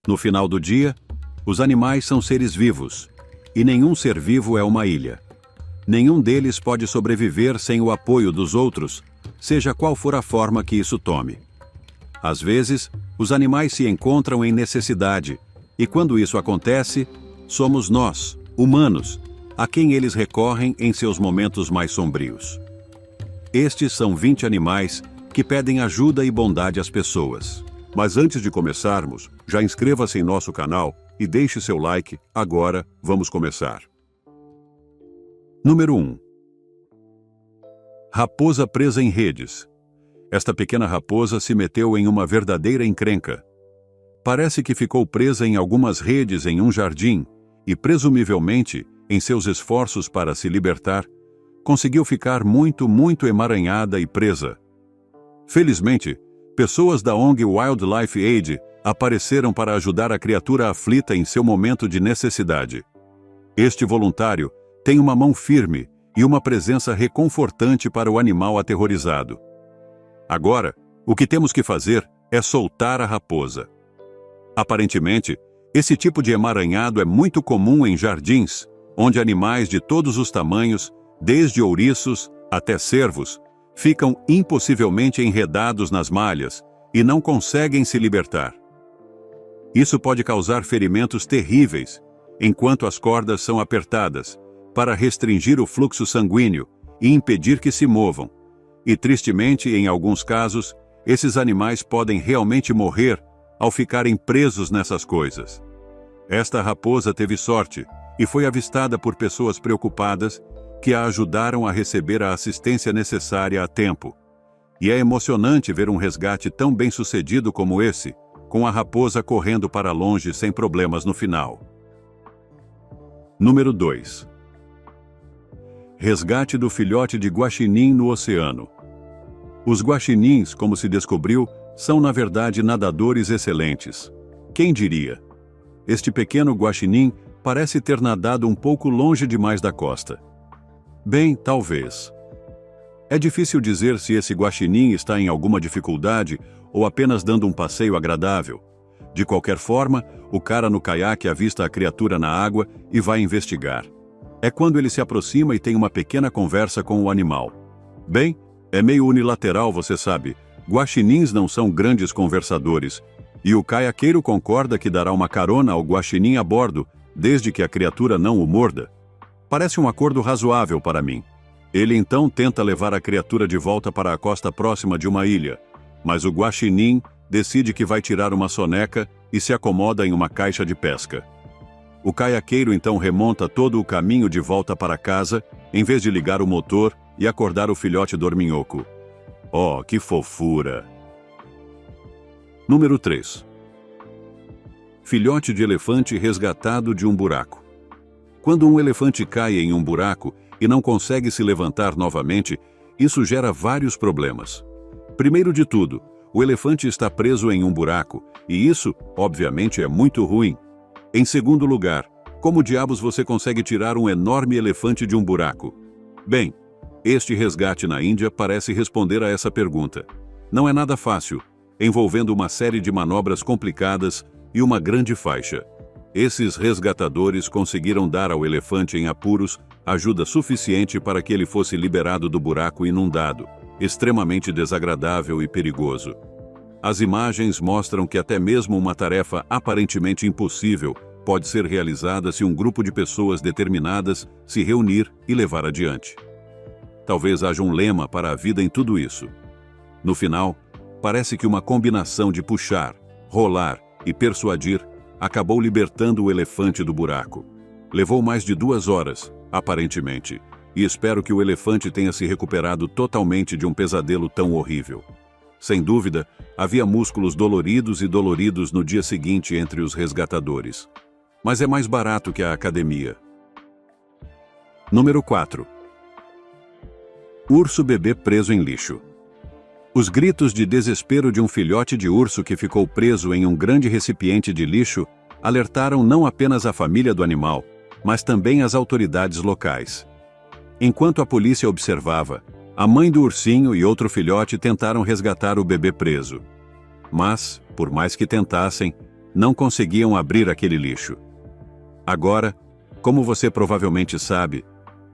No final do dia, os animais são seres vivos, e nenhum ser vivo é uma ilha. Nenhum deles pode sobreviver sem o apoio dos outros, seja qual for a forma que isso tome. Às vezes, os animais se encontram em necessidade, e quando isso acontece, somos nós, humanos, a quem eles recorrem em seus momentos mais sombrios. Estes são 20 animais que pedem ajuda e bondade às pessoas. Mas antes de começarmos, já inscreva-se em nosso canal e deixe seu like. Agora, vamos começar. Número 1. Raposa presa em redes. Esta pequena raposa se meteu em uma verdadeira encrenca. Parece que ficou presa em algumas redes em um jardim e, presumivelmente, em seus esforços para se libertar, conseguiu ficar muito emaranhada e presa. Felizmente, pessoas da ONG Wildlife Aid apareceram para ajudar a criatura aflita em seu momento de necessidade. Este voluntário tem uma mão firme e uma presença reconfortante para o animal aterrorizado. Agora, o que temos que fazer é soltar a raposa. Aparentemente, esse tipo de emaranhado é muito comum em jardins, onde animais de todos os tamanhos, desde ouriços até cervos, ficam impossivelmente enredados nas malhas e não conseguem se libertar. Isso pode causar ferimentos terríveis, enquanto as cordas são apertadas, para restringir o fluxo sanguíneo e impedir que se movam. E tristemente, em alguns casos, esses animais podem realmente morrer ao ficarem presos nessas coisas. Esta raposa teve sorte e foi avistada por pessoas preocupadas que a ajudaram a receber a assistência necessária a tempo. E é emocionante ver um resgate tão bem-sucedido como esse, com a raposa correndo para longe sem problemas no final. Número 2. Resgate do filhote de guaxinim no oceano. Os guaxinins, como se descobriu, são na verdade nadadores excelentes. Quem diria? Este pequeno guaxinim parece ter nadado um pouco longe demais da costa. Bem, talvez. É difícil dizer se esse guaxinim está em alguma dificuldade ou apenas dando um passeio agradável. De qualquer forma, o cara no caiaque avista a criatura na água e vai investigar. É quando ele se aproxima e tem uma pequena conversa com o animal. Bem, é meio unilateral, você sabe. Guaxinins não são grandes conversadores, e o caiaqueiro concorda que dará uma carona ao guaxinim a bordo, desde que a criatura não o morda. Parece um acordo razoável para mim. Ele então tenta levar a criatura de volta para a costa próxima de uma ilha, mas o guaxinim decide que vai tirar uma soneca e se acomoda em uma caixa de pesca. O caiaqueiro então remonta todo o caminho de volta para casa, em vez de ligar o motor e acordar o filhote dorminhoco. Oh, que fofura! Número 3. Filhote de elefante resgatado de um buraco. Quando um elefante cai em um buraco e não consegue se levantar novamente, isso gera vários problemas. Primeiro de tudo, o elefante está preso em um buraco, e isso, obviamente, é muito ruim. Em segundo lugar, como diabos você consegue tirar um enorme elefante de um buraco? Bem, este resgate na Índia parece responder a essa pergunta. Não é nada fácil, envolvendo uma série de manobras complicadas e uma grande faixa. Esses resgatadores conseguiram dar ao elefante em apuros ajuda suficiente para que ele fosse liberado do buraco inundado, extremamente desagradável e perigoso. As imagens mostram que até mesmo uma tarefa aparentemente impossível pode ser realizada se um grupo de pessoas determinadas se reunir e levar adiante. Talvez haja um lema para a vida em tudo isso. No final, parece que uma combinação de puxar, rolar e persuadir acabou libertando o elefante do buraco. Levou mais de 2 horas, aparentemente, e espero que o elefante tenha se recuperado totalmente de um pesadelo tão horrível. Sem dúvida, havia músculos doloridos no dia seguinte entre os resgatadores. Mas é mais barato que a academia. Número 4. Urso bebê preso em lixo. Os gritos de desespero de um filhote de urso que ficou preso em um grande recipiente de lixo alertaram não apenas a família do animal, mas também as autoridades locais. Enquanto a polícia observava, a mãe do ursinho e outro filhote tentaram resgatar o bebê preso. Mas, por mais que tentassem, não conseguiam abrir aquele lixo. Agora, como você provavelmente sabe,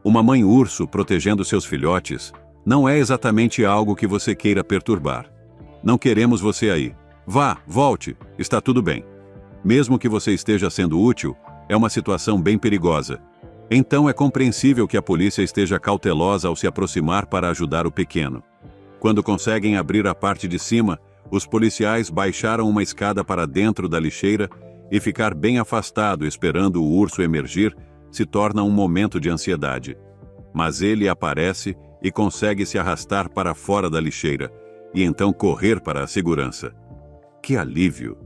uma mãe urso protegendo seus filhotes não é exatamente algo que você queira perturbar. Não queremos você aí. Vá, volte, está tudo bem. Mesmo que você esteja sendo útil, é uma situação bem perigosa. Então é compreensível que a polícia esteja cautelosa ao se aproximar para ajudar o pequeno. Quando conseguem abrir a parte de cima, os policiais baixaram uma escada para dentro da lixeira e ficar bem afastado esperando o urso emergir se torna um momento de ansiedade. Mas ele aparece e consegue se arrastar para fora da lixeira e então correr para a segurança. Que alívio!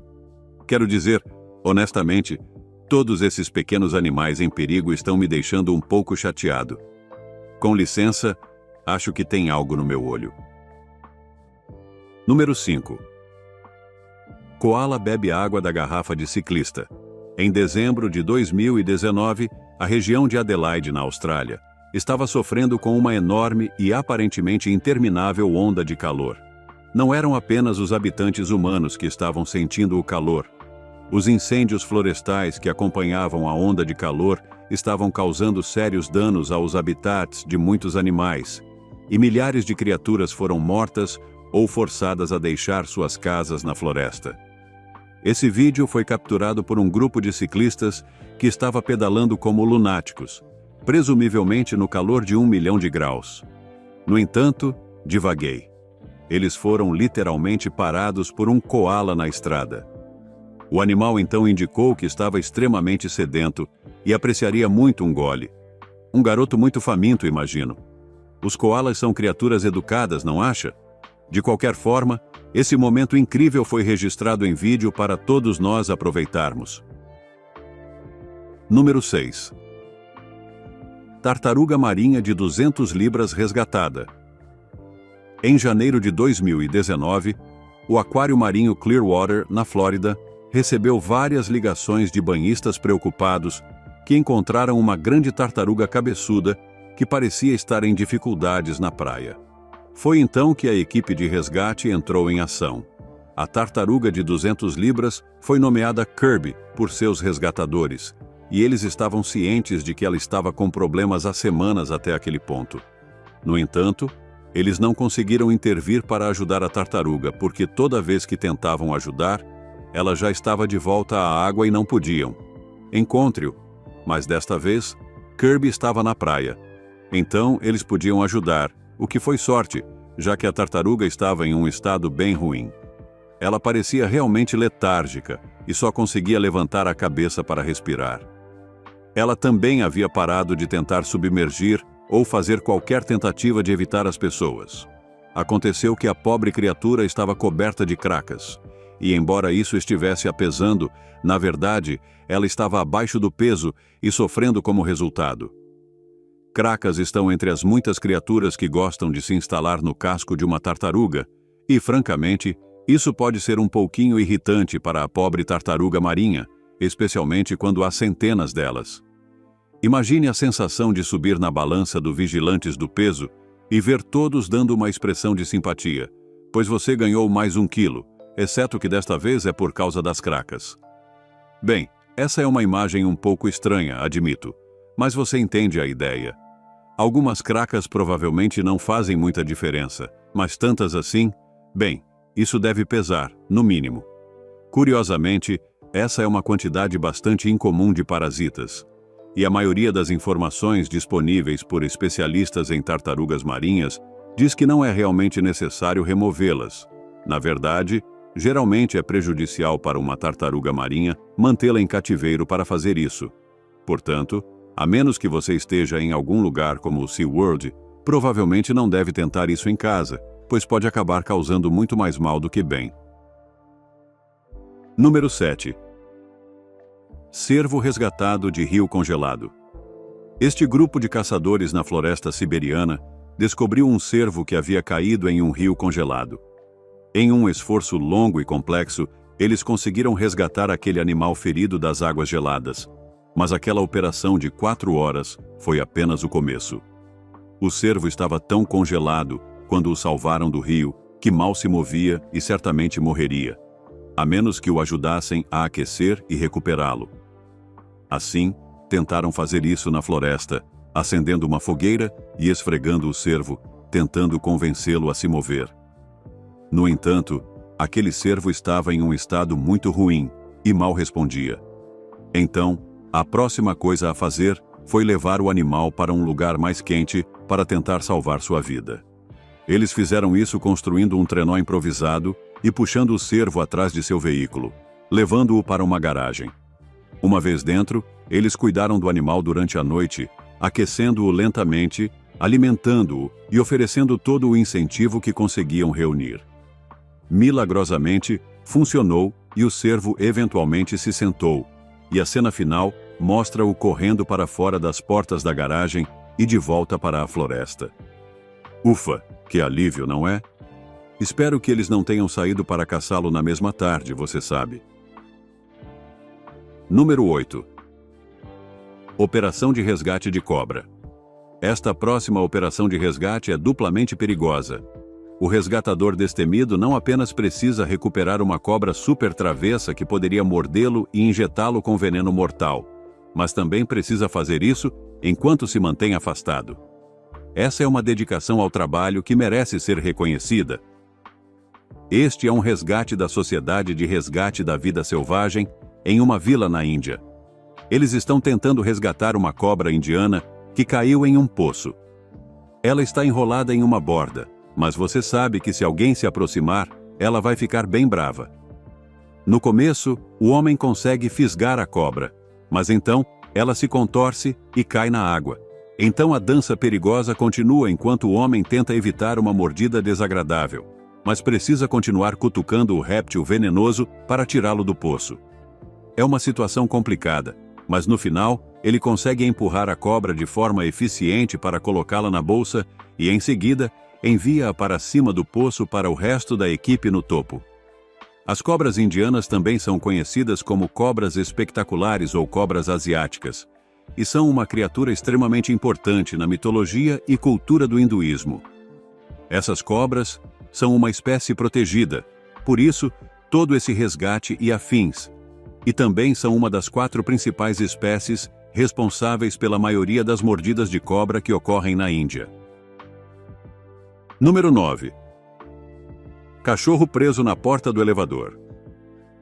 Quero dizer, honestamente, todos esses pequenos animais em perigo estão me deixando um pouco chateado. Com licença, acho que tem algo no meu olho. Número 5. Koala bebe água da garrafa de ciclista. Em dezembro de 2019, a região de Adelaide, na Austrália, estava sofrendo com uma enorme e aparentemente interminável onda de calor. Não eram apenas os habitantes humanos que estavam sentindo o calor. Os incêndios florestais que acompanhavam a onda de calor estavam causando sérios danos aos habitats de muitos animais, e milhares de criaturas foram mortas ou forçadas a deixar suas casas na floresta. Esse vídeo foi capturado por um grupo de ciclistas que estava pedalando como lunáticos, presumivelmente no calor de 1 milhão de graus. No entanto, divaguei. Eles foram literalmente parados por um coala na estrada. O animal então indicou que estava extremamente sedento e apreciaria muito um gole. Um garoto muito faminto, imagino. Os coalas são criaturas educadas, não acha? De qualquer forma, esse momento incrível foi registrado em vídeo para todos nós aproveitarmos. Número 6. Tartaruga marinha de 200 libras resgatada. Em janeiro de 2019, o aquário marinho Clearwater, na Flórida, recebeu várias ligações de banhistas preocupados que encontraram uma grande tartaruga cabeçuda que parecia estar em dificuldades na praia. Foi então que a equipe de resgate entrou em ação. A tartaruga de 200 libras foi nomeada Kirby por seus resgatadores, e eles estavam cientes de que ela estava com problemas há semanas até aquele ponto. No entanto, eles não conseguiram intervir para ajudar a tartaruga, porque toda vez que tentavam ajudar, ela já estava de volta à água e não podiam. Encontre-o, mas desta vez, Kirby estava na praia. Então, eles podiam ajudar, o que foi sorte, já que a tartaruga estava em um estado bem ruim. Ela parecia realmente letárgica e só conseguia levantar a cabeça para respirar. Ela também havia parado de tentar submergir ou fazer qualquer tentativa de evitar as pessoas. Aconteceu que a pobre criatura estava coberta de cracas, e embora isso estivesse a pesando, na verdade, ela estava abaixo do peso e sofrendo como resultado. Cracas estão entre as muitas criaturas que gostam de se instalar no casco de uma tartaruga, e, francamente, isso pode ser um pouquinho irritante para a pobre tartaruga marinha, especialmente quando há centenas delas. Imagine a sensação de subir na balança do Vigilantes do Peso e ver todos dando uma expressão de simpatia, pois você ganhou mais 1 quilo, exceto que desta vez é por causa das cracas. Bem, essa é uma imagem um pouco estranha, admito, mas você entende a ideia. Algumas cracas provavelmente não fazem muita diferença, mas tantas assim, bem, isso deve pesar, no mínimo. Curiosamente, essa é uma quantidade bastante incomum de parasitas, e a maioria das informações disponíveis por especialistas em tartarugas marinhas diz que não é realmente necessário removê-las. Na verdade, geralmente é prejudicial para uma tartaruga marinha mantê-la em cativeiro para fazer isso. Portanto, a menos que você esteja em algum lugar como o SeaWorld, provavelmente não deve tentar isso em casa, pois pode acabar causando muito mais mal do que bem. Número 7. Cervo resgatado de rio congelado. Este grupo de caçadores na floresta siberiana descobriu um cervo que havia caído em um rio congelado. Em um esforço longo e complexo, eles conseguiram resgatar aquele animal ferido das águas geladas. Mas aquela operação de 4 horas foi apenas o começo. O cervo estava tão congelado, quando o salvaram do rio, que mal se movia e certamente morreria. a menos que o ajudassem a aquecer e recuperá-lo. Assim, tentaram fazer isso na floresta, acendendo uma fogueira e esfregando o cervo, tentando convencê-lo a se mover. No entanto, aquele cervo estava em um estado muito ruim e mal respondia. Então, a próxima coisa a fazer foi levar o animal para um lugar mais quente para tentar salvar sua vida. Eles fizeram isso construindo um trenó improvisado e puxando o cervo atrás de seu veículo, levando-o para uma garagem. Uma vez dentro, eles cuidaram do animal durante a noite, aquecendo-o lentamente, alimentando-o e oferecendo todo o incentivo que conseguiam reunir. Milagrosamente, funcionou e o cervo eventualmente se sentou, e a cena final mostra-o correndo para fora das portas da garagem e de volta para a floresta. Ufa, que alívio, não é? Espero que eles não tenham saído para caçá-lo na mesma tarde, você sabe. Número 8. Operação de resgate de cobra. Esta próxima operação de resgate é duplamente perigosa. O resgatador destemido não apenas precisa recuperar uma cobra super travessa que poderia mordê-lo e injetá-lo com veneno mortal, mas também precisa fazer isso enquanto se mantém afastado. Essa é uma dedicação ao trabalho que merece ser reconhecida. Este é um resgate da Sociedade de Resgate da Vida Selvagem em uma vila na Índia. Eles estão tentando resgatar uma cobra indiana que caiu em um poço. Ela está enrolada em uma borda, mas você sabe que se alguém se aproximar, ela vai ficar bem brava. No começo, o homem consegue fisgar a cobra, mas então ela se contorce e cai na água. Então a dança perigosa continua enquanto o homem tenta evitar uma mordida desagradável, mas precisa continuar cutucando o réptil venenoso para tirá-lo do poço. É uma situação complicada, mas no final, ele consegue empurrar a cobra de forma eficiente para colocá-la na bolsa e, em seguida, envia-a para cima do poço para o resto da equipe no topo. As cobras indianas também são conhecidas como cobras espetaculares ou cobras asiáticas, e são uma criatura extremamente importante na mitologia e cultura do hinduísmo. Essas cobras são uma espécie protegida, por isso, todo esse resgate e afins, e também são uma das 4 principais espécies responsáveis pela maioria das mordidas de cobra que ocorrem na Índia. Número 9. Cachorro preso na porta do elevador.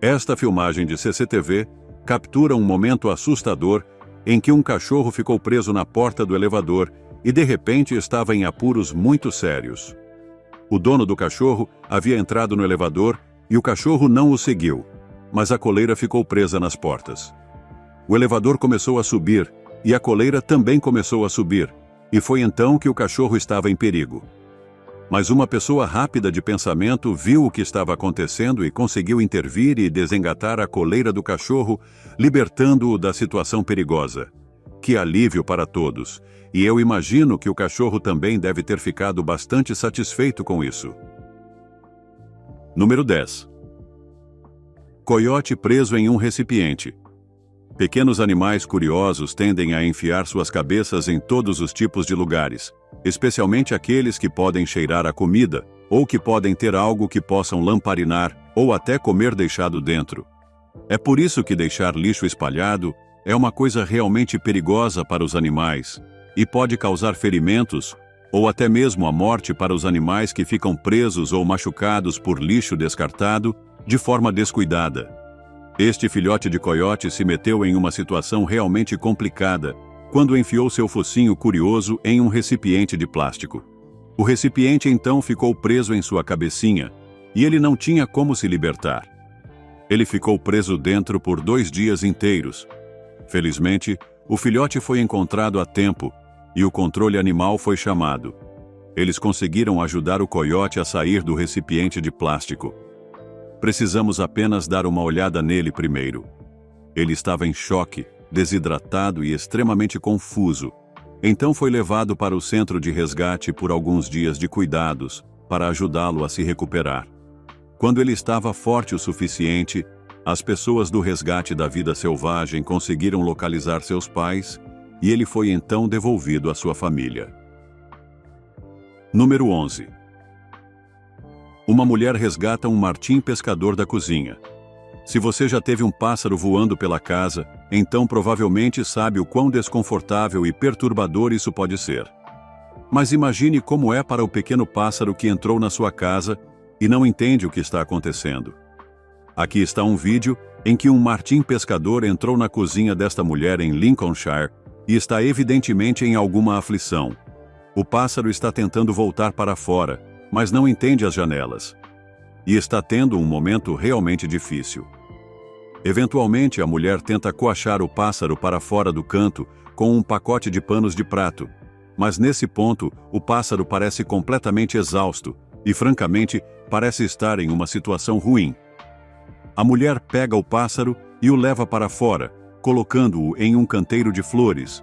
Esta filmagem de CCTV captura um momento assustador em que um cachorro ficou preso na porta do elevador e de repente estava em apuros muito sérios. O dono do cachorro havia entrado no elevador e o cachorro não o seguiu, mas a coleira ficou presa nas portas. O elevador começou a subir e a coleira também começou a subir, e foi então que o cachorro estava em perigo. Mas uma pessoa rápida de pensamento viu o que estava acontecendo e conseguiu intervir e desengatar a coleira do cachorro, libertando-o da situação perigosa. Que alívio para todos! E eu imagino que o cachorro também deve ter ficado bastante satisfeito com isso. Número 10. Coiote preso em um recipiente. Pequenos animais curiosos tendem a enfiar suas cabeças em todos os tipos de lugares, especialmente aqueles que podem cheirar a comida, ou que podem ter algo que possam lamparinar, ou até comer deixado dentro. É por isso que deixar lixo espalhado é uma coisa realmente perigosa para os animais, e pode causar ferimentos, ou até mesmo a morte para os animais que ficam presos ou machucados por lixo descartado de forma descuidada. Este filhote de coiote se meteu em uma situação realmente complicada quando enfiou seu focinho curioso em um recipiente de plástico. O recipiente então ficou preso em sua cabecinha, e ele não tinha como se libertar. Ele ficou preso dentro por 2 dias inteiros. Felizmente, o filhote foi encontrado a tempo, e o controle animal foi chamado. Eles conseguiram ajudar o coiote a sair do recipiente de plástico. Precisamos apenas dar uma olhada nele primeiro. Ele estava em choque, desidratado e extremamente confuso. Então foi levado para o centro de resgate por alguns dias de cuidados, para ajudá-lo a se recuperar. Quando ele estava forte o suficiente, as pessoas do resgate da vida selvagem conseguiram localizar seus pais e ele foi então devolvido à sua família. Número 11. Uma mulher resgata um martim pescador da cozinha. Se você já teve um pássaro voando pela casa, então provavelmente sabe o quão desconfortável e perturbador isso pode ser. Mas imagine como é para o pequeno pássaro que entrou na sua casa e não entende o que está acontecendo. Aqui está um vídeo em que um martim pescador entrou na cozinha desta mulher em Lincolnshire e está evidentemente em alguma aflição. O pássaro está tentando voltar para fora, mas não entende as janelas. E está tendo um momento realmente difícil. Eventualmente, a mulher tenta coachar o pássaro para fora do canto com um pacote de panos de prato, mas nesse ponto, o pássaro parece completamente exausto e, francamente, parece estar em uma situação ruim. A mulher pega o pássaro e o leva para fora, colocando-o em um canteiro de flores,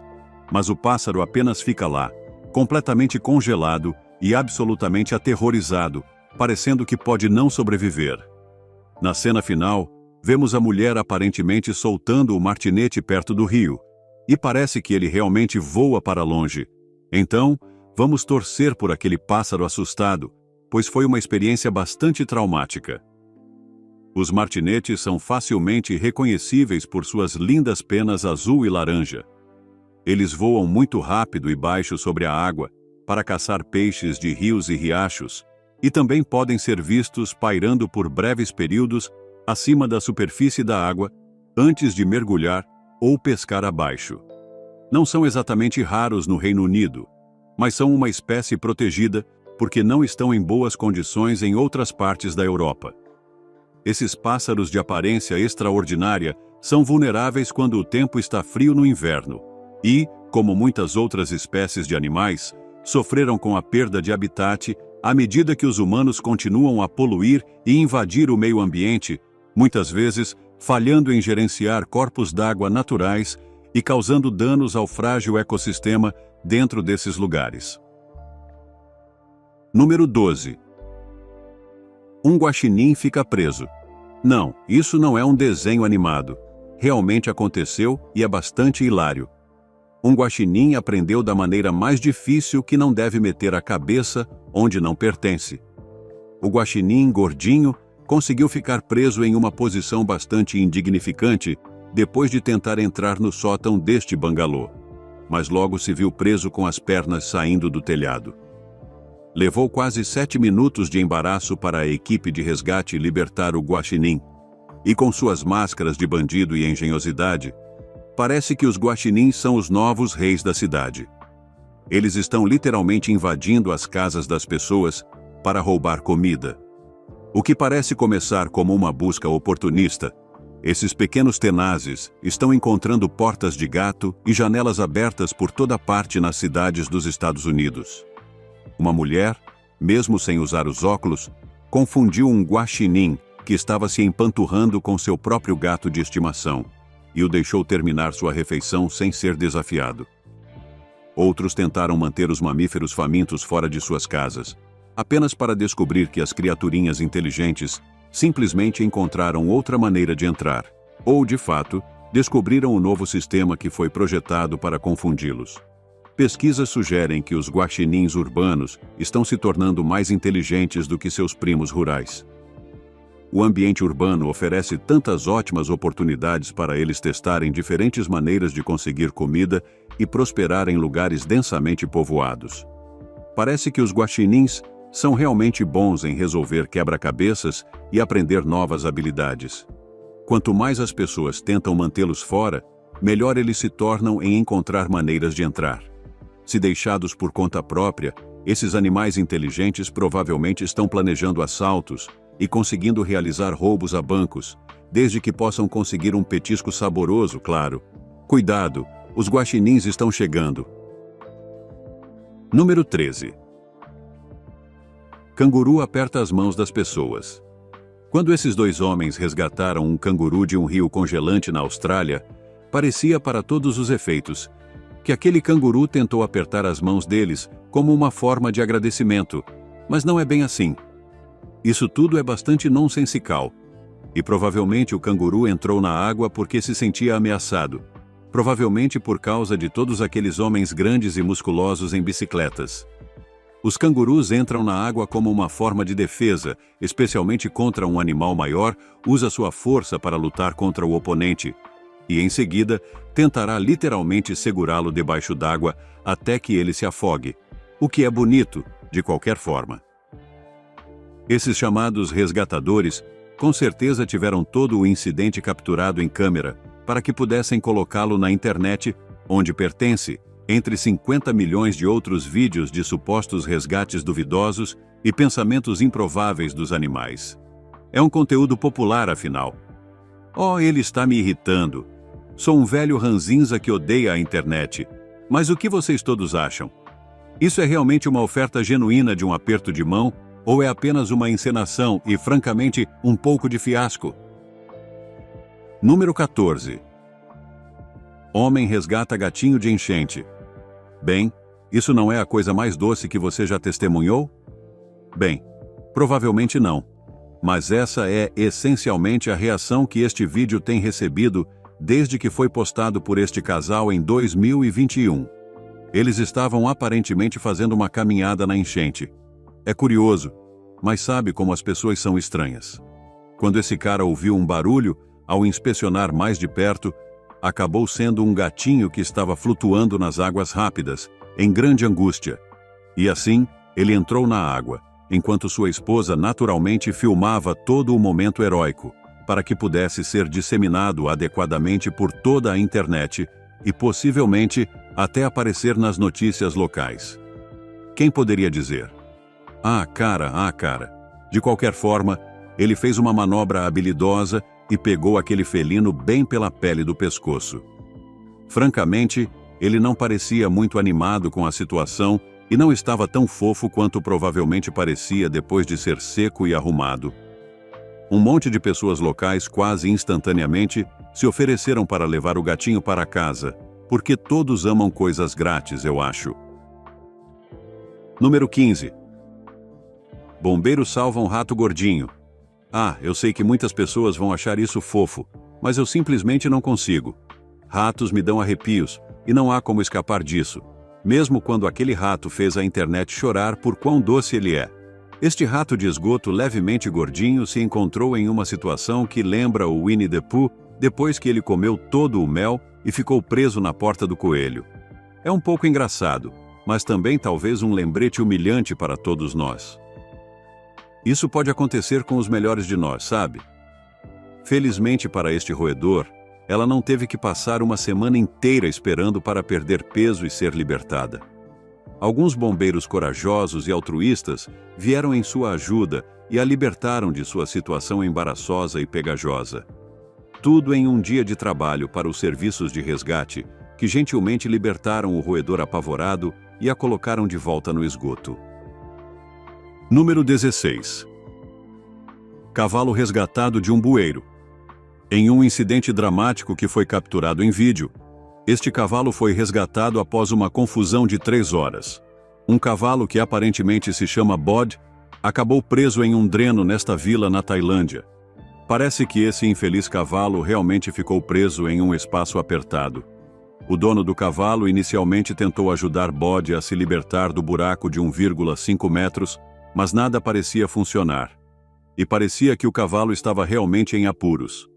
mas o pássaro apenas fica lá, completamente congelado e absolutamente aterrorizado, parecendo que pode não sobreviver. Na cena final, vemos a mulher aparentemente soltando o martinete perto do rio, e parece que ele realmente voa para longe. Então, vamos torcer por aquele pássaro assustado, pois foi uma experiência bastante traumática. Os martinetes são facilmente reconhecíveis por suas lindas penas azul e laranja. Eles voam muito rápido e baixo sobre a água para caçar peixes de rios e riachos, e também podem ser vistos pairando por breves períodos acima da superfície da água antes de mergulhar ou pescar abaixo. Não são exatamente raros no Reino Unido, mas são uma espécie protegida porque não estão em boas condições em outras partes da Europa. Esses pássaros de aparência extraordinária são vulneráveis quando o tempo está frio no inverno e, como muitas outras espécies de animais, sofreram com a perda de habitat à medida que os humanos continuam a poluir e invadir o meio ambiente, muitas vezes falhando em gerenciar corpos d'água naturais e causando danos ao frágil ecossistema dentro desses lugares. Número 12. Um guaxinim fica preso. Não, isso não é um desenho animado. Realmente aconteceu e é bastante hilário. Um guaxinim aprendeu da maneira mais difícil que não deve meter a cabeça onde não pertence. O guaxinim, gordinho, conseguiu ficar preso em uma posição bastante indignificante depois de tentar entrar no sótão deste bangalô, mas logo se viu preso com as pernas saindo do telhado. Levou quase 7 minutos de embaraço para a equipe de resgate libertar o guaxinim, e com suas máscaras de bandido e engenhosidade, parece que os guaxinins são os novos reis da cidade. Eles estão literalmente invadindo as casas das pessoas para roubar comida. O que parece começar como uma busca oportunista, esses pequenos tenazes estão encontrando portas de gato e janelas abertas por toda parte nas cidades dos Estados Unidos. Uma mulher, mesmo sem usar os óculos, confundiu um guaxinim que estava se empanturrando com seu próprio gato de estimação e o deixou terminar sua refeição sem ser desafiado. Outros tentaram manter os mamíferos famintos fora de suas casas, apenas para descobrir que as criaturinhas inteligentes simplesmente encontraram outra maneira de entrar, ou, de fato, descobriram o novo sistema que foi projetado para confundi-los. Pesquisas sugerem que os guaxinins urbanos estão se tornando mais inteligentes do que seus primos rurais. O ambiente urbano oferece tantas ótimas oportunidades para eles testarem diferentes maneiras de conseguir comida e prosperar em lugares densamente povoados. Parece que os guaxinins são realmente bons em resolver quebra-cabeças e aprender novas habilidades. Quanto mais as pessoas tentam mantê-los fora, melhor eles se tornam em encontrar maneiras de entrar. Se deixados por conta própria, esses animais inteligentes provavelmente estão planejando assaltos e conseguindo realizar roubos a bancos, desde que possam conseguir um petisco saboroso, claro. Cuidado, os guaxinins estão chegando. Número 13. Canguru aperta as mãos das pessoas. Quando esses dois homens resgataram um canguru de um rio congelante na Austrália, parecia para todos os efeitos que aquele canguru tentou apertar as mãos deles como uma forma de agradecimento, mas não é bem assim. Isso tudo é bastante nonsensical, e provavelmente o canguru entrou na água porque se sentia ameaçado, provavelmente por causa de todos aqueles homens grandes e musculosos em bicicletas. Os cangurus entram na água como uma forma de defesa, especialmente contra um animal maior, usa sua força para lutar contra o oponente e, em seguida, tentará literalmente segurá-lo debaixo d'água até que ele se afogue, o que é bonito, de qualquer forma. Esses chamados resgatadores com certeza tiveram todo o incidente capturado em câmera para que pudessem colocá-lo na internet, onde pertence, entre 50 milhões de outros vídeos de supostos resgates duvidosos e pensamentos improváveis dos animais. É um conteúdo popular, afinal. Oh, ele está me irritando. Sou um velho ranzinza que odeia a internet. Mas o que vocês todos acham? Isso é realmente uma oferta genuína de um aperto de mão ou é apenas uma encenação e, francamente, um pouco de fiasco? Número 14. Homem resgata gatinho de enchente. Bem, isso não é a coisa mais doce que você já testemunhou? Bem, provavelmente não. Mas essa é essencialmente a reação que este vídeo tem recebido desde que foi postado por este casal em 2021. Eles estavam aparentemente fazendo uma caminhada na enchente. É curioso, mas sabe como as pessoas são estranhas. Quando esse cara ouviu um barulho, ao inspecionar mais de perto, acabou sendo um gatinho que estava flutuando nas águas rápidas, em grande angústia. E assim, ele entrou na água, enquanto sua esposa naturalmente filmava todo o momento heróico, para que pudesse ser disseminado adequadamente por toda a internet e possivelmente até aparecer nas notícias locais. Quem poderia dizer? Ah, cara. De qualquer forma, ele fez uma manobra habilidosa e pegou aquele felino bem pela pele do pescoço. Francamente, ele não parecia muito animado com a situação e não estava tão fofo quanto provavelmente parecia depois de ser seco e arrumado. Um monte de pessoas locais quase instantaneamente se ofereceram para levar o gatinho para casa, porque todos amam coisas grátis, eu acho. Número 15. Bombeiro salva um rato gordinho. Ah, eu sei que muitas pessoas vão achar isso fofo, mas eu simplesmente não consigo. Ratos me dão arrepios, e não há como escapar disso, mesmo quando aquele rato fez a internet chorar por quão doce ele é. Este rato de esgoto levemente gordinho se encontrou em uma situação que lembra o Winnie the Pooh depois que ele comeu todo o mel e ficou preso na porta do coelho. É um pouco engraçado, mas também talvez um lembrete humilhante para todos nós. Isso pode acontecer com os melhores de nós, sabe? Felizmente para este roedor, ela não teve que passar uma semana inteira esperando para perder peso e ser libertada. Alguns bombeiros corajosos e altruístas vieram em sua ajuda e a libertaram de sua situação embaraçosa e pegajosa. Tudo em um dia de trabalho para os serviços de resgate, que gentilmente libertaram o roedor apavorado e a colocaram de volta no esgoto. Número 16. Cavalo resgatado de um bueiro. Em um incidente dramático que foi capturado em vídeo, este cavalo foi resgatado após uma confusão de 3 horas. Um cavalo que aparentemente se chama Bod acabou preso em um dreno nesta vila na Tailândia. Parece que esse infeliz cavalo realmente ficou preso em um espaço apertado. O dono do cavalo inicialmente tentou ajudar Bod a se libertar do buraco de 1,5 metros, mas nada parecia funcionar. E parecia que o cavalo estava realmente em apuros.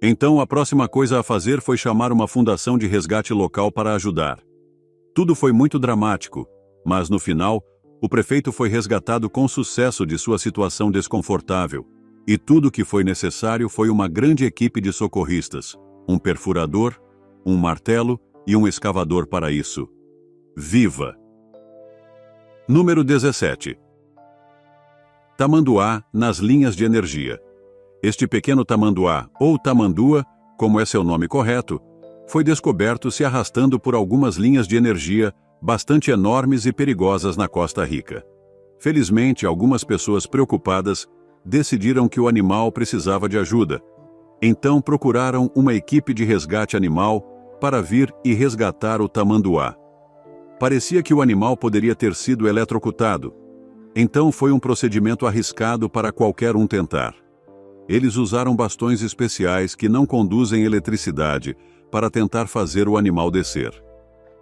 Então a próxima coisa a fazer foi chamar uma fundação de resgate local para ajudar. Tudo foi muito dramático, mas no final, o prefeito foi resgatado com sucesso de sua situação desconfortável, e tudo o que foi necessário foi uma grande equipe de socorristas, um perfurador, um martelo e um escavador para isso. Viva! Número 17. Tamanduá nas linhas de energia. Este pequeno tamanduá, ou tamandua, como é seu nome correto, foi descoberto se arrastando por algumas linhas de energia bastante enormes e perigosas na Costa Rica. Felizmente, algumas pessoas preocupadas decidiram que o animal precisava de ajuda. Então procuraram uma equipe de resgate animal para vir e resgatar o tamanduá. Parecia que o animal poderia ter sido eletrocutado. Então foi um procedimento arriscado para qualquer um tentar. Eles usaram bastões especiais que não conduzem eletricidade para tentar fazer o animal descer.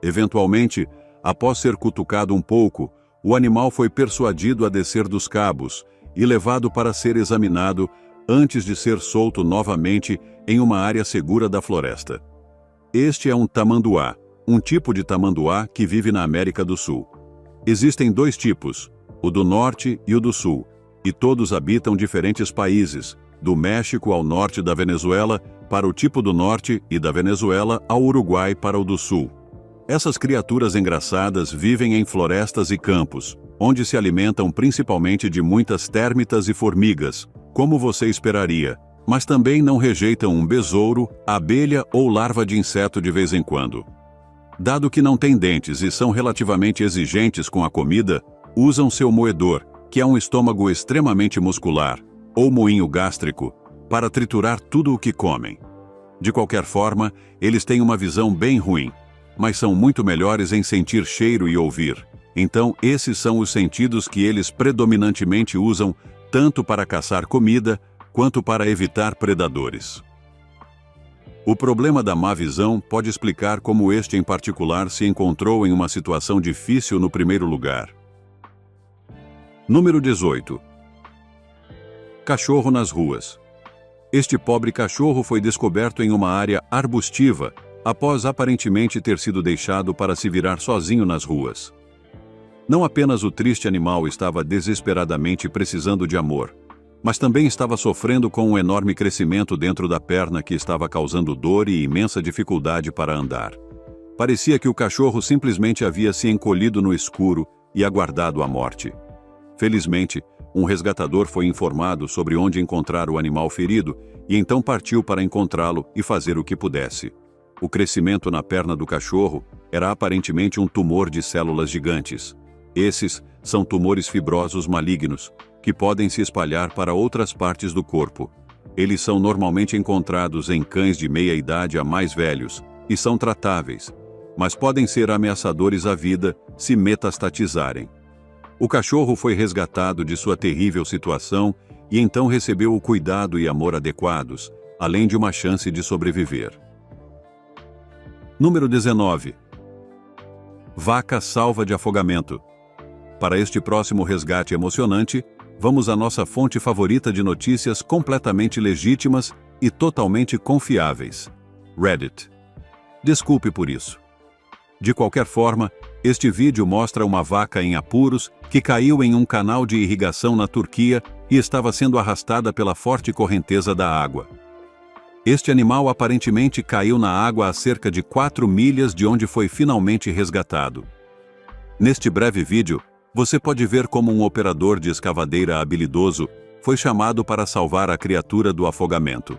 Eventualmente, após ser cutucado um pouco, o animal foi persuadido a descer dos cabos e levado para ser examinado antes de ser solto novamente em uma área segura da floresta. Este é um tamanduá, um tipo de tamanduá que vive na América do Sul. Existem dois tipos, o do norte e o do sul, e todos habitam diferentes países, do México ao norte da Venezuela para o tipo do norte e da Venezuela ao Uruguai para o do sul. Essas criaturas engraçadas vivem em florestas e campos, onde se alimentam principalmente de muitas térmitas e formigas, como você esperaria, mas também não rejeitam um besouro, abelha ou larva de inseto de vez em quando. Dado que não têm dentes e são relativamente exigentes com a comida, usam seu moedor, que é um estômago extremamente muscular, ou moinho gástrico, para triturar tudo o que comem. De qualquer forma, eles têm uma visão bem ruim, mas são muito melhores em sentir cheiro e ouvir. Então, esses são os sentidos que eles predominantemente usam tanto para caçar comida quanto para evitar predadores. O problema da má visão pode explicar como este em particular se encontrou em uma situação difícil no primeiro lugar. Número 18. Cachorro nas ruas. Este pobre cachorro foi descoberto em uma área arbustiva após aparentemente ter sido deixado para se virar sozinho nas ruas. Não apenas o triste animal estava desesperadamente precisando de amor, mas também estava sofrendo com um enorme crescimento dentro da perna que estava causando dor e imensa dificuldade para andar. Parecia que o cachorro simplesmente havia se encolhido no escuro e aguardado a morte. Felizmente, um resgatador foi informado sobre onde encontrar o animal ferido e então partiu para encontrá-lo e fazer o que pudesse. O crescimento na perna do cachorro era aparentemente um tumor de células gigantes. Esses são tumores fibrosos malignos, que podem se espalhar para outras partes do corpo. Eles são normalmente encontrados em cães de meia-idade a mais velhos e são tratáveis, mas podem ser ameaçadores à vida se metastatizarem. O cachorro foi resgatado de sua terrível situação e então recebeu o cuidado e amor adequados, além de uma chance de sobreviver. Número 19. Vaca salva de afogamento. Para este próximo resgate emocionante, vamos à nossa fonte favorita de notícias completamente legítimas e totalmente confiáveis: Reddit. Desculpe por isso. De qualquer forma, este vídeo mostra uma vaca em apuros que caiu em um canal de irrigação na Turquia e estava sendo arrastada pela forte correnteza da água. Este animal aparentemente caiu na água a cerca de 4 milhas de onde foi finalmente resgatado. Neste breve vídeo, você pode ver como um operador de escavadeira habilidoso foi chamado para salvar a criatura do afogamento.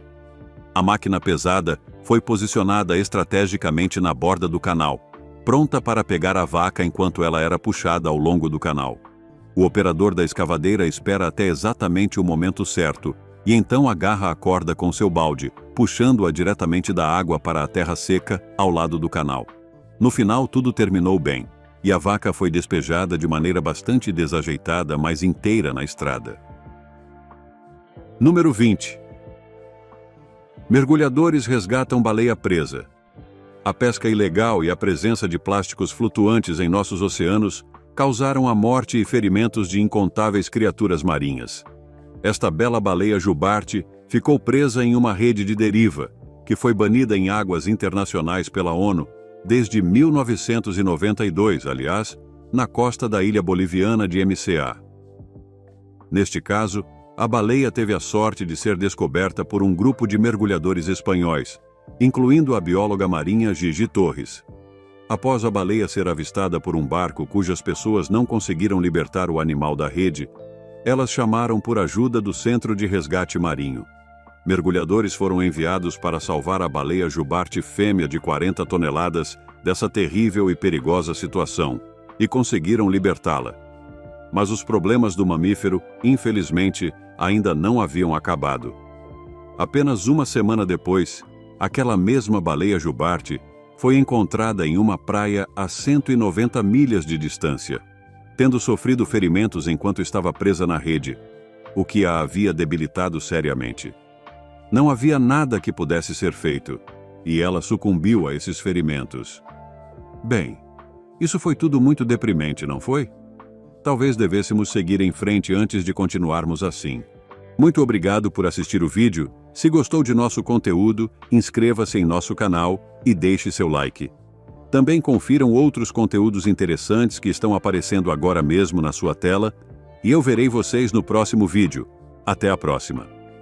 A máquina pesada foi posicionada estrategicamente na borda do canal, pronta para pegar a vaca enquanto ela era puxada ao longo do canal. O operador da escavadeira espera até exatamente o momento certo e então agarra a corda com seu balde, puxando-a diretamente da água para a terra seca ao lado do canal. No final, tudo terminou bem, e a vaca foi despejada de maneira bastante desajeitada, mas inteira na estrada. Número 20. Mergulhadores resgatam baleia presa. A pesca ilegal e a presença de plásticos flutuantes em nossos oceanos causaram a morte e ferimentos de incontáveis criaturas marinhas. Esta bela baleia jubarte ficou presa em uma rede de deriva, que foi banida em águas internacionais pela ONU desde 1992, aliás, na costa da ilha boliviana de MCA. Neste caso, a baleia teve a sorte de ser descoberta por um grupo de mergulhadores espanhóis, incluindo a bióloga marinha Gigi Torres. Após a baleia ser avistada por um barco cujas pessoas não conseguiram libertar o animal da rede, elas chamaram por ajuda do Centro de Resgate Marinho. Mergulhadores foram enviados para salvar a baleia jubarte fêmea de 40 toneladas dessa terrível e perigosa situação, e conseguiram libertá-la. Mas os problemas do mamífero, infelizmente, ainda não haviam acabado. Apenas uma semana depois, aquela mesma baleia jubarte foi encontrada em uma praia a 190 milhas de distância, tendo sofrido ferimentos enquanto estava presa na rede, o que a havia debilitado seriamente. Não havia nada que pudesse ser feito, e ela sucumbiu a esses ferimentos. Bem, isso foi tudo muito deprimente, não foi? talvez devêssemos seguir em frente antes de continuarmos assim. Muito obrigado por assistir o vídeo. Se gostou de nosso conteúdo, inscreva-se em nosso canal e deixe seu like. Também confiram outros conteúdos interessantes que estão aparecendo agora mesmo na sua tela, e eu verei vocês no próximo vídeo. Até a próxima!